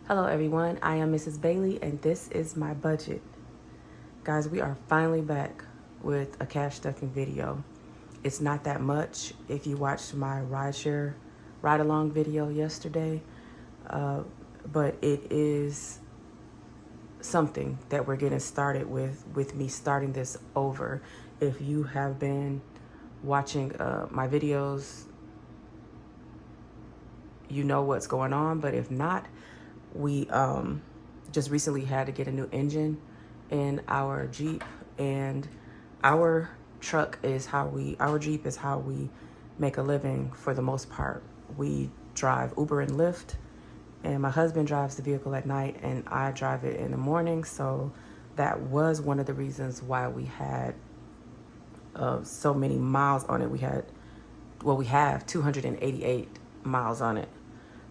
Hello everyone, I am Mrs. Bailey and this is my budget. Guys, we are finally back with a cash stuffing video. It's not that much if you watched my rideshare ride-along video yesterday, but it is something that we're getting started with me starting this over. If you have been watching my videos, you know what's going on, but if not, we just recently had to get a new engine in our Jeep, and our Jeep is how we make a living for the most part. We drive Uber and Lyft, and my husband drives the vehicle at night and I drive it in the morning. So that was one of the reasons why we had so many miles on it. We have 288 miles on it.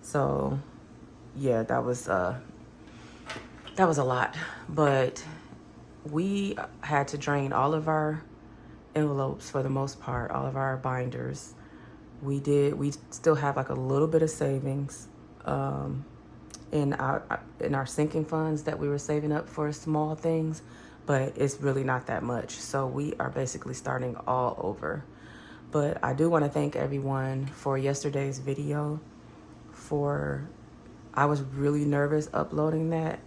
So yeah, that was a lot, but we had to drain all of our envelopes for the most part, all of our binders. We still have like a little bit of savings in our sinking funds that we were saving up for small things, but it's really not that much. So we are basically starting all over. But I do want to thank everyone for yesterday's video. I was really nervous uploading that.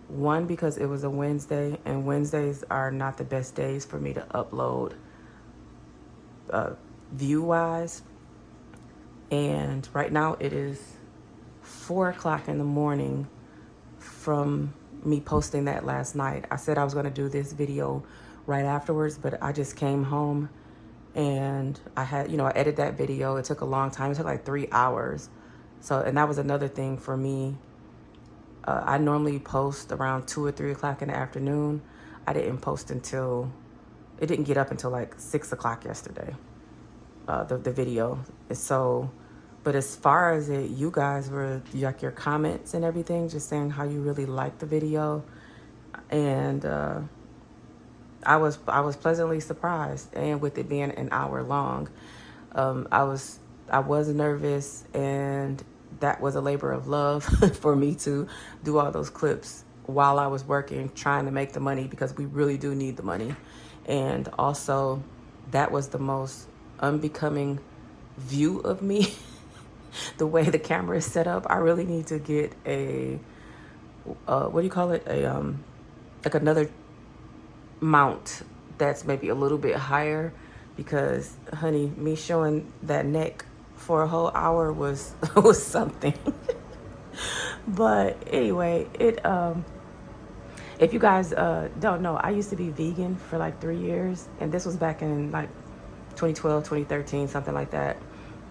One, because it was a Wednesday, and Wednesdays are not the best days for me to upload view-wise. And right now it is 4 o'clock in the morning from me posting that last night. I said I was going to do this video right afterwards, but I just came home and I edited that video. It took a long time. It took like 3 hours. So, and that was another thing for me. I normally post around 2 or 3 o'clock in the afternoon. I didn't post until, it didn't get up until like 6 o'clock yesterday, the video. So, but as far as it, you guys were, like your comments and everything, just saying how you really liked the video. And I was pleasantly surprised, and with it being an hour long, I was nervous, and that was a labor of love for me to do all those clips while I was working, trying to make the money, because we really do need the money. And also, that was the most unbecoming view of me. The way the camera is set up, I really need to get a what do you call it? Like another mount that's maybe a little bit higher, because honey, me showing that neck for a whole hour was something. But anyway, if you guys don't know, I used to be vegan for like 3 years, and this was back in like 2012, 2013, something like that.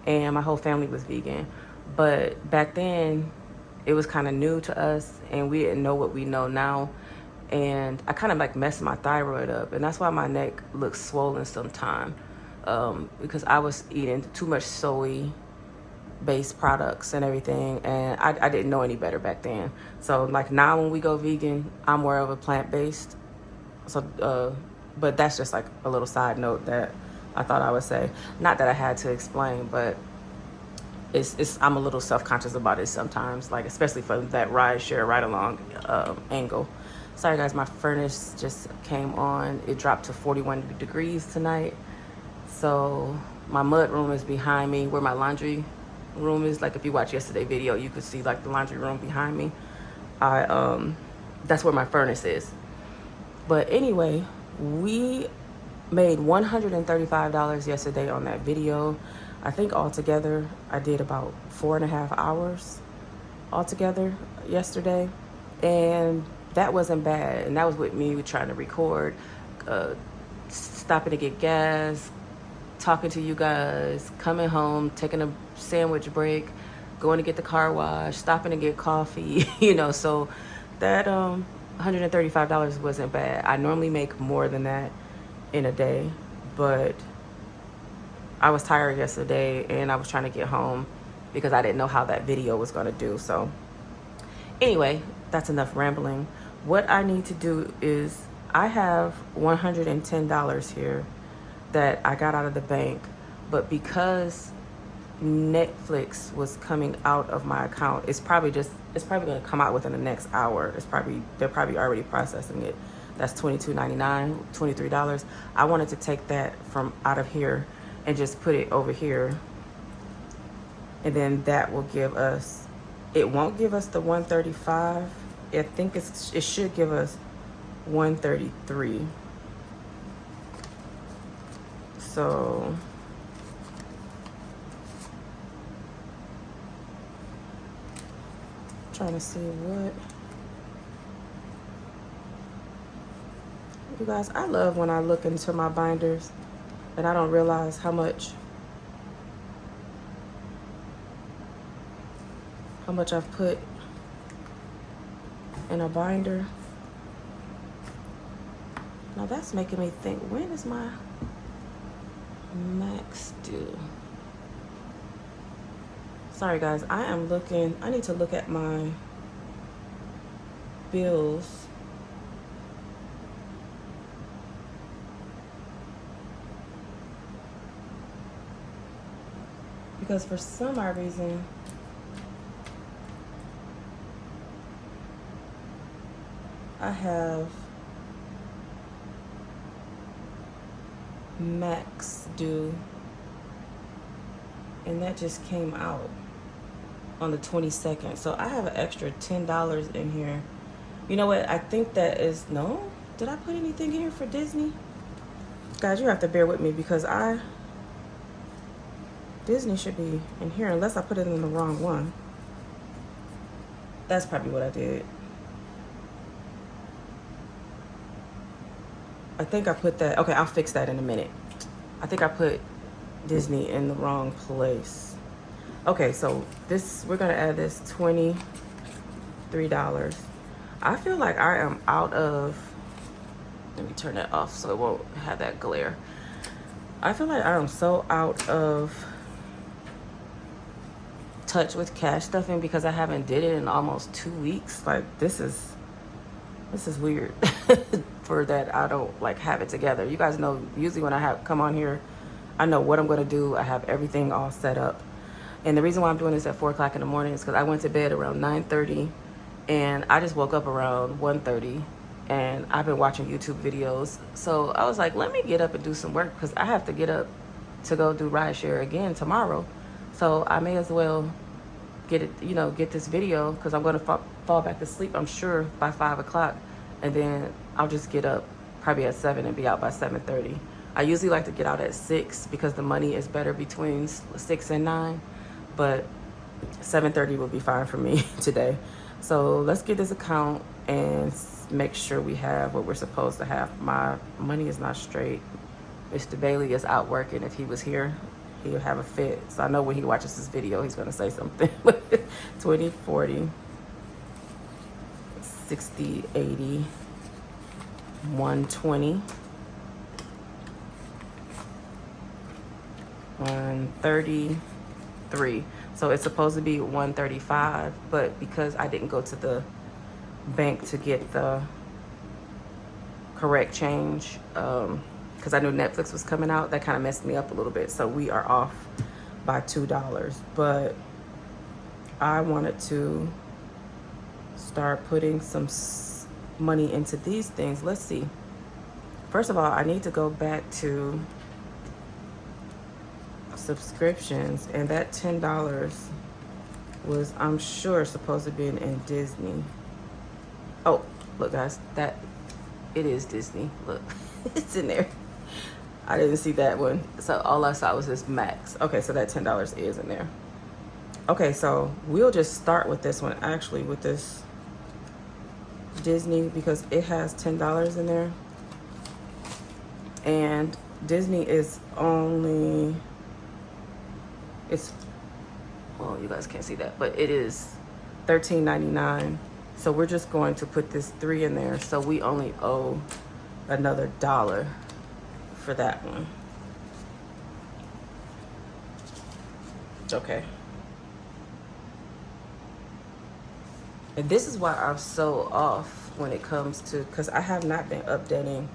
And my whole family was vegan. But back then, it was kind of new to us, and we didn't know what we know now. And I kind of like messed my thyroid up, and that's why my neck looks swollen sometimes, because I was eating too much soy-based products and everything, and I didn't know any better back then. So like now when we go vegan, I'm more of a plant-based. So, but that's just like a little side note that I thought I would say. Not that I had to explain, but I'm a little self-conscious about it sometimes, like especially for that ride-along angle. Sorry guys, my furnace just came on. It dropped to 41 degrees tonight. So my mud room is behind me, where my laundry room is. Like if you watch yesterday's video, you could see like the laundry room behind me. That's where my furnace is. But anyway, we made $135 yesterday on that video. I think altogether I did about 4.5 hours altogether yesterday, and that wasn't bad. And that was with me trying to record, stopping to get gas, talking to you guys, coming home, taking a sandwich break, going to get the car wash, stopping to get coffee, so that $135 wasn't bad. I normally make more than that in a day, but I was tired yesterday and I was trying to get home because I didn't know how that video was going to do. So anyway, that's enough rambling. What I need to do is, I have $110 here that I got out of the bank, but because Netflix was coming out of my account. It's probably going to come out within the next hour. They're probably already processing it. That's $22.99, $23. I wanted to take that from out of here and just put it over here. And then that will give us, it won't give us the 135. I think it should give us 133. So trying to see what you guys, I love when I look into my binders and I don't realize how much I've put in a binder. Now that's making me think, when is my max due? Sorry guys, I need to look at my bills. Because for some odd reason, I have max due, and that just came out on the 22nd. So I have an extra $10 in here. You know what? I think that is, no? Did I put anything in here for Disney? Guys, you have to bear with me because Disney should be in here unless I put it in the wrong one. That's probably what I did. I think I put that, okay, I'll fix that in a minute. I think I put Disney in the wrong place. Okay, so we're gonna add this $23. I feel like I am out of, let me turn that off so it won't have that glare. I feel like I am so out of touch with cash stuffing because I haven't did it in almost 2 weeks. Like this is weird for that I don't like have it together. You guys know usually when I come on here, I know what I'm gonna do. I have everything all set up. And the reason why I'm doing this at 4 o'clock in the morning is because I went to bed around 9:30 and I just woke up around 1:30 and I've been watching YouTube videos. So I was like, let me get up and do some work because I have to get up to go do rideshare again tomorrow. So I may as well get it, get this video because I'm going to fall back to sleep, I'm sure, by 5 o'clock. And then I'll just get up probably at 7 and be out by 7:30. I usually like to get out at 6 because the money is better between 6 and 9. But 7:30 will be fine for me today. So let's get this account and make sure we have what we're supposed to have. My money is not straight. Mr. Bailey is out working. If he was here, he would have a fit. So I know when he watches this video, he's going to say something. 20, 40, 60, 80, 120, 133. So it's supposed to be 135, but because I didn't go to the bank to get the correct change, because I knew Netflix was coming out, that kind of messed me up a little bit. So we are off by $2. But I wanted to start putting some money into these things. Let's see. First of all, I need to go back to subscriptions, and that $10 was, I'm sure, supposed to be in Disney. Oh, look guys, that it is Disney. Look, it's in there. I didn't see that one, so all I saw was this max. Okay, so that $10 is in there. Okay, so we'll just start with this one, actually, with this Disney, because it has $10 in there, and Disney is only, well, you guys can't see that, but it is $13.99. So we're just going to put this 3 in there, so we only owe another $1 for that one. Okay. And this is why I'm so off when it comes to, because I have not been updating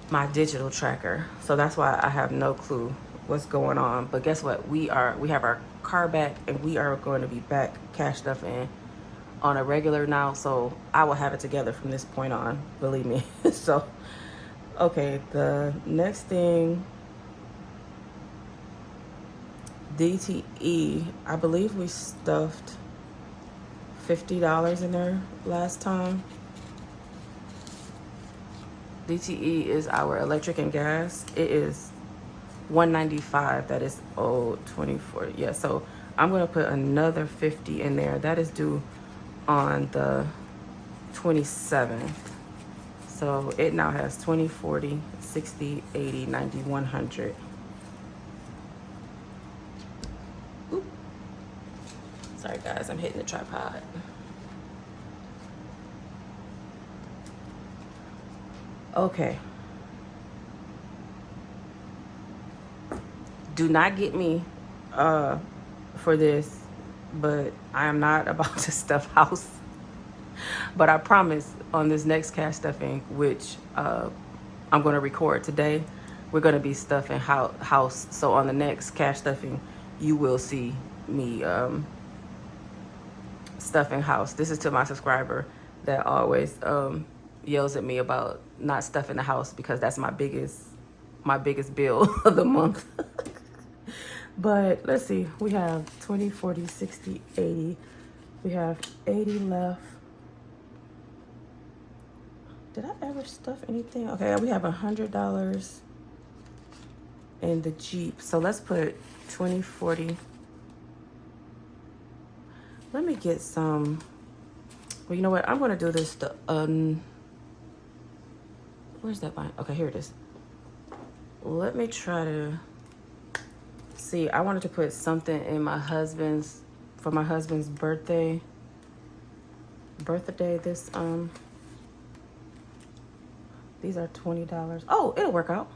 my digital tracker. So that's why I have no clue what's going on. But guess what? We have our car back, and we are going to be back cash stuffing on a regular now. So I will have it together from this point on, believe me. So, okay, the next thing, DTE, I believe we stuffed $50 in there last time. DTE is our electric and gas. It is $195. That is 24. Yeah, so I'm gonna put another 50 in there. That is due on the 27th. So it now has 20, 40, 60, 80, 90, 100. Oop. Sorry guys, I'm hitting the tripod. Okay. Do not get me for this, but I am not about to stuff house. But I promise on this next cash stuffing, which I'm going to record today, we're going to be stuffing house. So on the next cash stuffing, you will see me stuffing house. This is to my subscriber that always yells at me about not stuffing the house, because that's my biggest bill of the month. But let's see, we have 20, 40, 60, 80. We have 80 left. Did I ever stuff anything? Okay, we have $100 in the Jeep. So let's put 20, 40. Let me get some. Well, you know what? I'm gonna do this where's that line? Okay, here it is. Let me try to see. I wanted to put something in for my husband's birthday. This these are $20. Oh, it'll work out.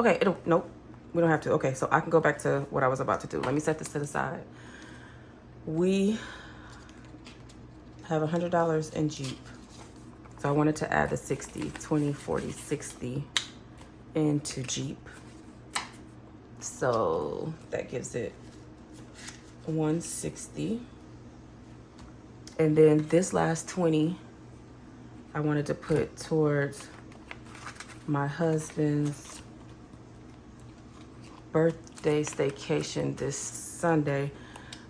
Okay, nope, we don't have to. Okay, so I can go back to what I was about to do. Let me set this to the side. We have $100 in Jeep. So I wanted to add the 60, 20, 40, 60 into Jeep. So that gives it 160. And then this last 20, I wanted to put towards my husband's birthday staycation this Sunday.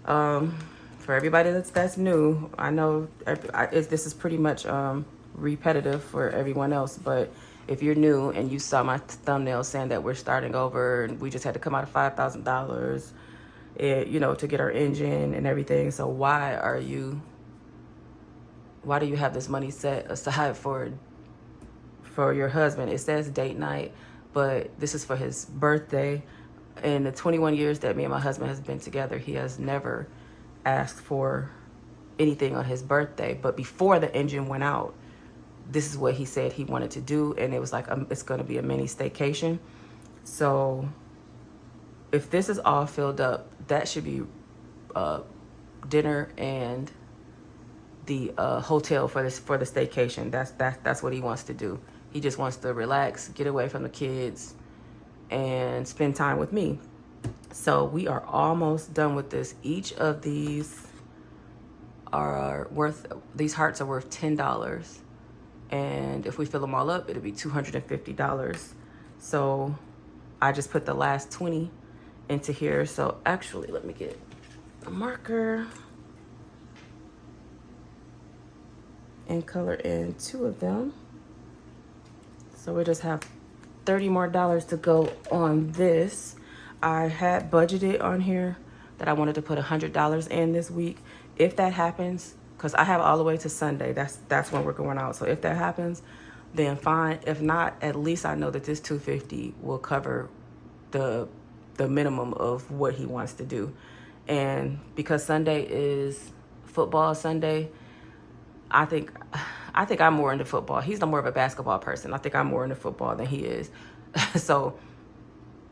For everybody that's new, I know this is pretty much repetitive for everyone else, but if you're new and you saw my thumbnail saying that we're starting over and we just had to come out of $5,000, you know, to get our engine and everything. So why do you have this money set aside for your husband? It says date night, but this is for his birthday. In the 21 years that me and my husband has been together, he has never asked for anything on his birthday. But before the engine went out, this is what he said he wanted to do, and it was like it's going to be a mini staycation. So if this is all filled up, that should be dinner and the hotel for the staycation. That's what he wants to do. He just wants to relax, get away from the kids, and spend time with me. So we are almost done with this. Each of these hearts are worth $10. And if we fill them all up, it'll be $250. So I just put the last 20 into here. So actually, let me get a marker and color in 2 of them. So we just have $30 more to go on this. I had budgeted on here that I wanted to put $100 in this week. If that happens, because I have all the way to Sunday, that's when we're going out. So if that happens, then fine. If not, at least I know that this $250 will cover the minimum of what he wants to do. And because Sunday is football Sunday, I think I'm more into football. He's more of a basketball person. I think I'm more into football than he is. So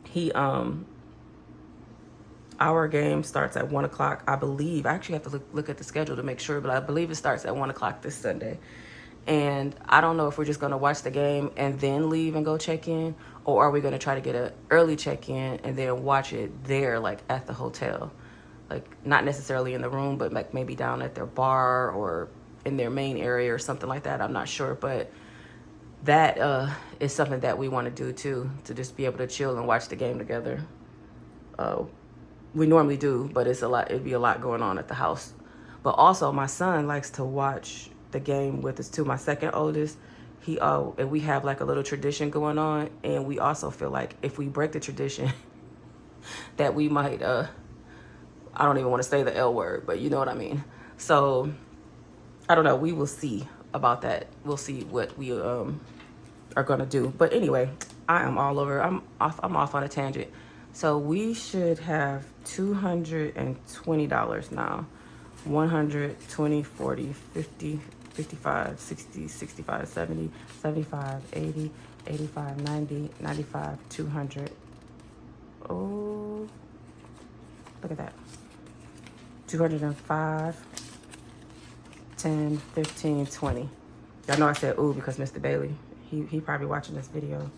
he our game starts at 1 o'clock, I believe. I actually have to look at the schedule to make sure, but I believe it starts at 1 o'clock this Sunday. And I don't know if we're just going to watch the game and then leave and go check in, or are we going to try to get an early check-in and then watch it there, like at the hotel? Like not necessarily in the room, but like maybe down at their bar or in their main area or something like that. I'm not sure, but that is something that we want to do too, to just be able to chill and watch the game together. We normally do, but it'd be a lot going on at the house. But also my son likes to watch the game with us too. My second oldest, and we have like a little tradition going on, and we also feel like if we break the tradition that we might I don't even want to say the L word, but you know what I mean. So I don't know, we will see about that. We'll see what we are gonna do. But anyway, I am all over. I'm off on a tangent. So we should have $220 now. 100, 20, 40, 50, 55, 60, 65, 70, 75, 80, 85, 90, 95, 200. Oh, look at that. 205, 10, 15, 20. Y'all know I said ooh because Mr. Bailey, he probably watching this video,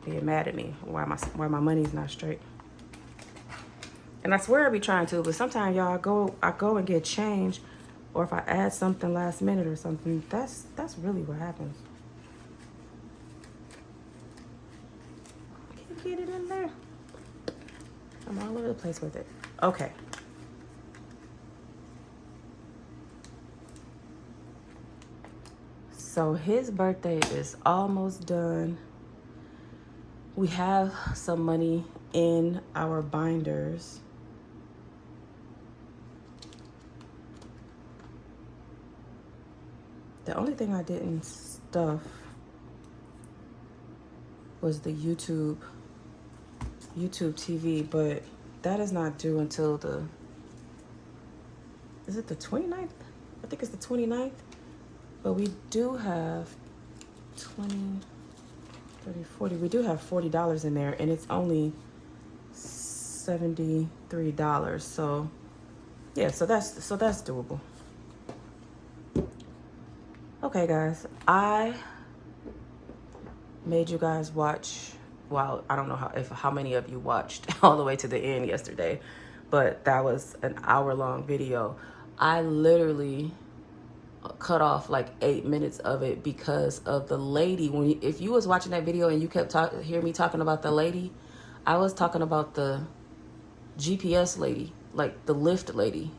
being mad at me why my money's not straight. And I swear I be trying to, but sometimes y'all I go and get change, or if I add something last minute or something, that's really what happens. Can you get it in there? I'm all over the place with it. Okay. So his birthday is almost done. We have some money in our binders. The only thing I didn't stuff was the YouTube TV, but that is not due until is it the 29th? I think it's the 29th. But we do have 20, 30, 40. We do have $40 in there, and it's only $73. So yeah, so that's doable. Okay, guys, I made you guys watch. Well, I don't know how many of you watched all the way to the end yesterday, but that was an hour-long video. I literally cut off like 8 minutes of it because of the lady. If you was watching that video and you kept hear me talking about the lady, I was talking about the GPS lady, like the Lyft lady.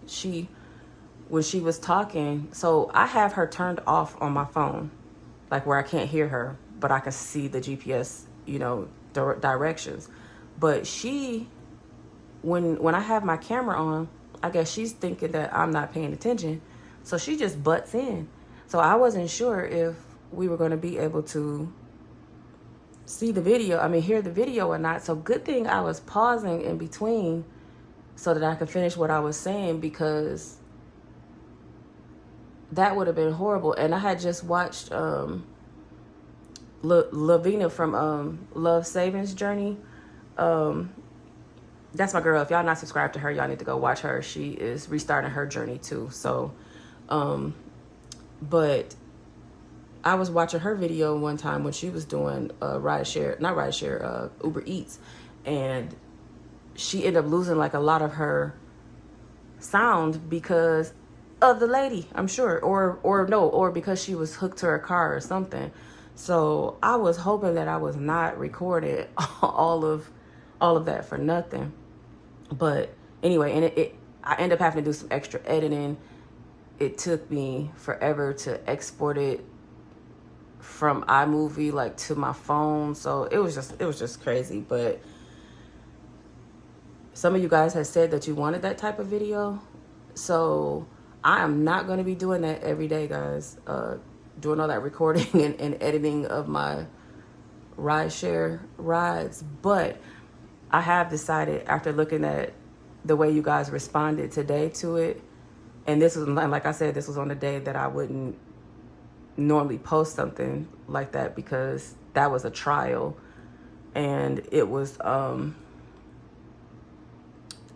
When she was talking, so I have her turned off on my phone, like where I can't hear her, but I can see the GPS, directions. But when I have my camera on, I guess she's thinking that I'm not paying attention. So she just butts in. So I wasn't sure if we were going to be able to hear the video or not. So good thing I was pausing in between so that I could finish what I was saying, because that would have been horrible. And I had just watched Lavina from Love Savings Journey. That's my girl. If y'all not subscribed to her, y'all need to go watch her. She is restarting her journey too. So but I was watching her video one time when she was doing Uber Eats, and she ended up losing like a lot of her sound because of the lady, I'm sure, or because she was hooked to her car or something. So I was hoping that I was not recording all of that for nothing. But anyway, and I ended up having to do some extra editing. It took me forever to export it from iMovie like to my phone. So it was just crazy. But some of you guys had said that you wanted that type of video. So I am not going to be doing that every day, guys. Doing all that recording and editing of my rideshare rides. But I have decided, after looking at the way you guys responded today to it, and this was, like I said, this was on the day that I wouldn't normally post something like that because that was a trial, and it was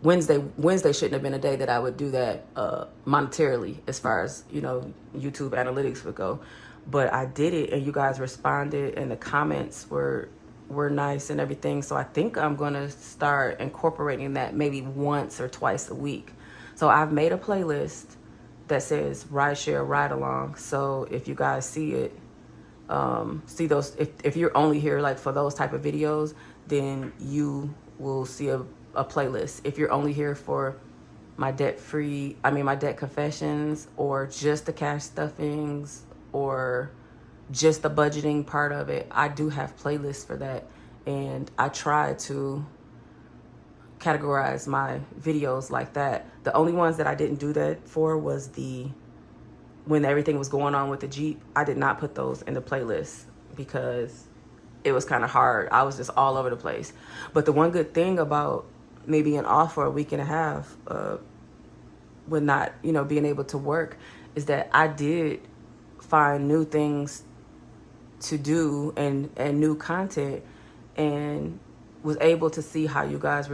Wednesday shouldn't have been a day that I would do that monetarily, as far as YouTube analytics would go. but I did it and you guys responded and the comments were nice and everything. So I think I'm gonna start incorporating that maybe once or twice a week. So I've made a playlist that says ride share, ride along. So if you guys see it, see those, if you're only here like for those type of videos, then you will see a playlist. If you're only here for my debt confessions, or just the cash stuffings, or just the budgeting part of it, I do have playlists for that. And I try to categorize my videos like that. The only ones that I didn't do that for was when everything was going on with the Jeep. I did not put those in the playlist because it was kind of hard. I was just all over the place. But the one good thing about me being off for a week and a half, with not, being able to work, is that I did find new things to do and new content, and was able to see how you guys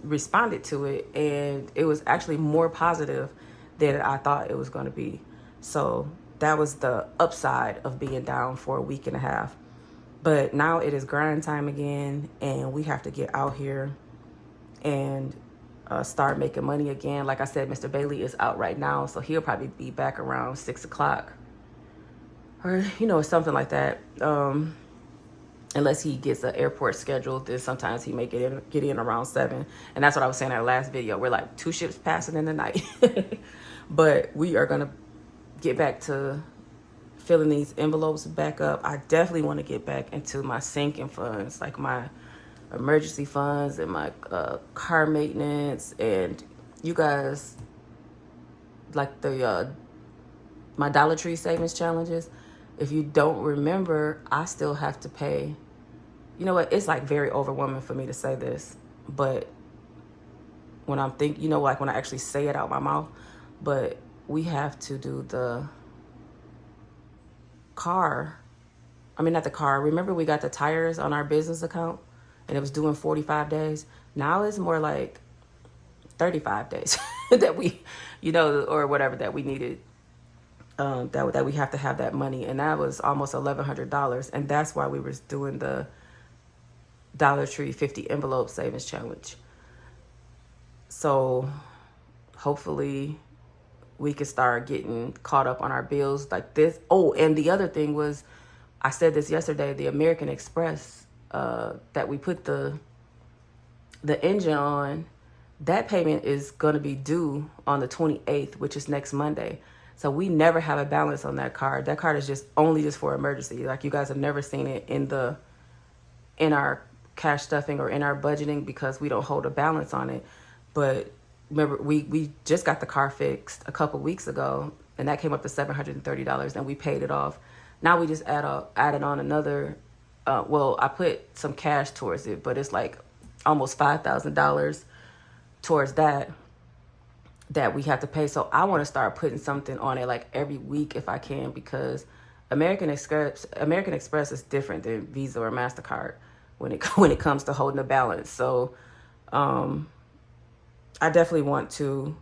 responded to it. And it was actually more positive than I thought it was going to be. So that was the upside of being down for a week and a half. But now it is grind time again, and we have to get out here and start making money again. Like I said, Mr. Bailey is out right now, so he'll probably be back around 6 o'clock or, something like that. Unless he gets an airport scheduled, then sometimes he may get in around 7. And that's what I was saying in our last video. We're like 2 ships passing in the night. But we are going to get back to filling these envelopes back up. I definitely want to get back into my sinking funds, like my emergency funds and my car maintenance. And you guys, like the my Dollar Tree savings challenges, if you don't remember, I still have to pay. You know what? It's like very overwhelming for me to say this, but when I'm like when I actually say it out my mouth, but we have to do the car. Not the car. Remember we got the tires on our business account and it was due in 45 days. Now it's more like 35 days that we, or whatever that we needed. That we have to have that money, and that was almost $1,100, and that's why we were doing the Dollar Tree 50 envelope savings challenge. So hopefully we can start getting caught up on our bills like this. Oh, and the other thing was, I said this yesterday, the American Express that we put the engine on, that payment is going to be due on the 28th, which is next Monday. So we never have a balance on that card. That card is just for emergency. Like, you guys have never seen it in our cash stuffing or in our budgeting, because we don't hold a balance on it. But remember, we just got the car fixed a couple weeks ago, and that came up to $730, and we paid it off. Now we just added on another. I put some cash towards it, but it's like almost $5,000 towards that we have to pay. So I want to start putting something on it like every week if I can, because American Express is different than Visa or MasterCard when it comes to holding a balance. So I definitely want to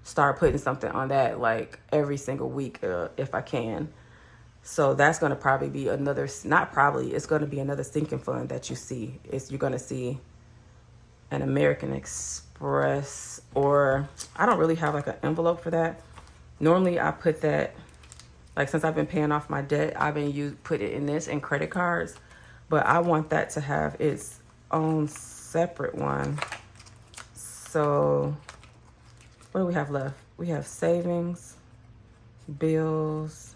start putting something on that like every single week if I can. So that's going to probably be it's going to be another sinking fund that you see. You're going to see an American Express, or I don't really have like an envelope for that. Normally I put that, like, since I've been paying off my debt, I've been put it in this and credit cards, but I want that to have its own separate one. So what do we have left? We have savings, bills,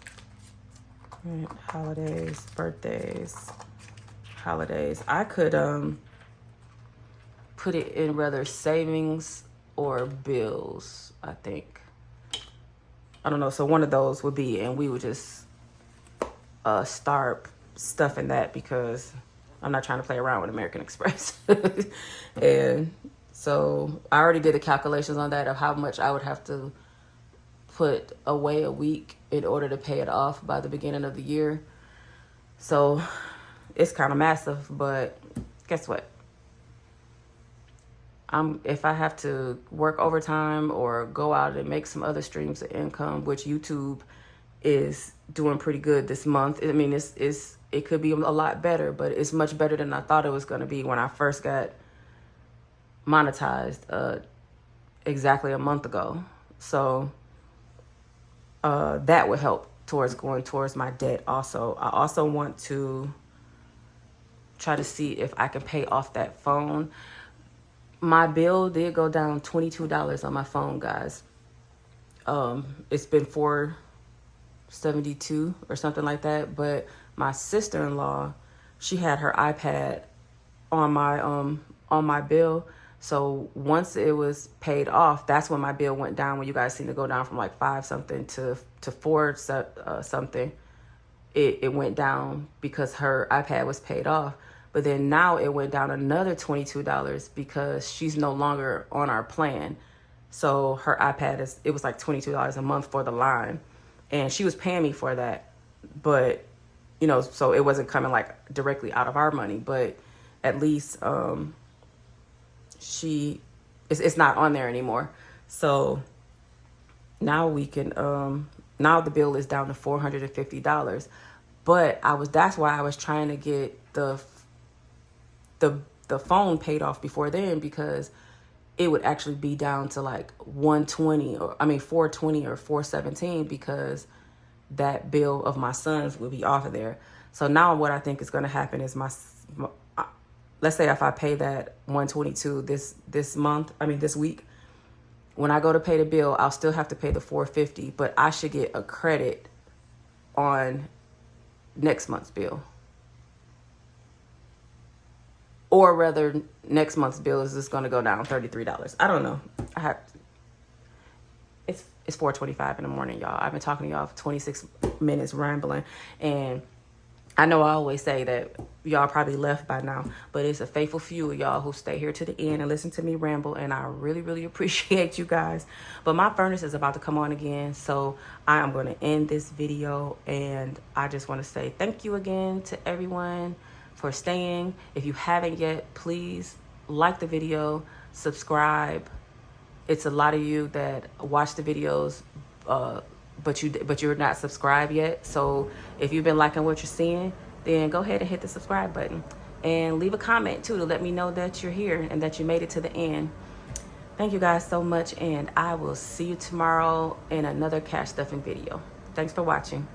holidays, birthdays, holidays. I could put it in rather savings or bills, I think. I don't know. So one of those would be, and we would just start stuffing that, because I'm not trying to play around with American Express. And so I already did the calculations on that of how much I would have to put away a week in order to pay it off by the beginning of the year. So it's kind of massive, but guess what? If I have to work overtime or go out and make some other streams of income, which YouTube is doing pretty good this month. I mean, it could be a lot better, but it's much better than I thought it was going to be when I first got monetized exactly a month ago. So that would help towards going towards my debt. Also, I also want to try to see if I can pay off that phone. My bill did go down $22 on my phone, guys. It's been $472 or something like that, but my sister-in-law, she had her iPad on my bill. So once it was paid off, that's when my bill went down. When you guys seem to go down from like 5 something to 4 something, it went down because her iPad was paid off. But then now it went down another $22 because she's no longer on our plan. So her iPad it was like $22 a month for the line, and she was paying me for that. But you know, so it wasn't coming like directly out of our money, but at least it's not on there anymore. So now we can now the bill is down to $450. But that's why I was trying to get the phone paid off before then, because it would actually be down to like 420 or 417, because that bill of my son's will be off of there. So now what I think is going to happen is let's say if I pay that 122 this week, when I go to pay the bill, I'll still have to pay the 450, but I should get a credit on next month's bill. Or rather, next month's bill is just going to go down $33. I don't know. It's 4:25 in the morning, y'all. I've been talking to y'all for 26 minutes rambling, and I know I always say that y'all probably left by now, but it's a faithful few of y'all who stay here to the end and listen to me ramble, and I really, really appreciate you guys. But my furnace is about to come on again, so I am going to end this video, and I just want to say thank you again to everyone for staying. If you haven't yet, please like the video, subscribe. It's a lot of you that watch the videos, but you're not subscribed yet. So if you've been liking what you're seeing, then go ahead and hit the subscribe button and leave a comment too to let me know that you're here and that you made it to the end. Thank you guys so much, and I will see you tomorrow in another cash stuffing video. Thanks for watching.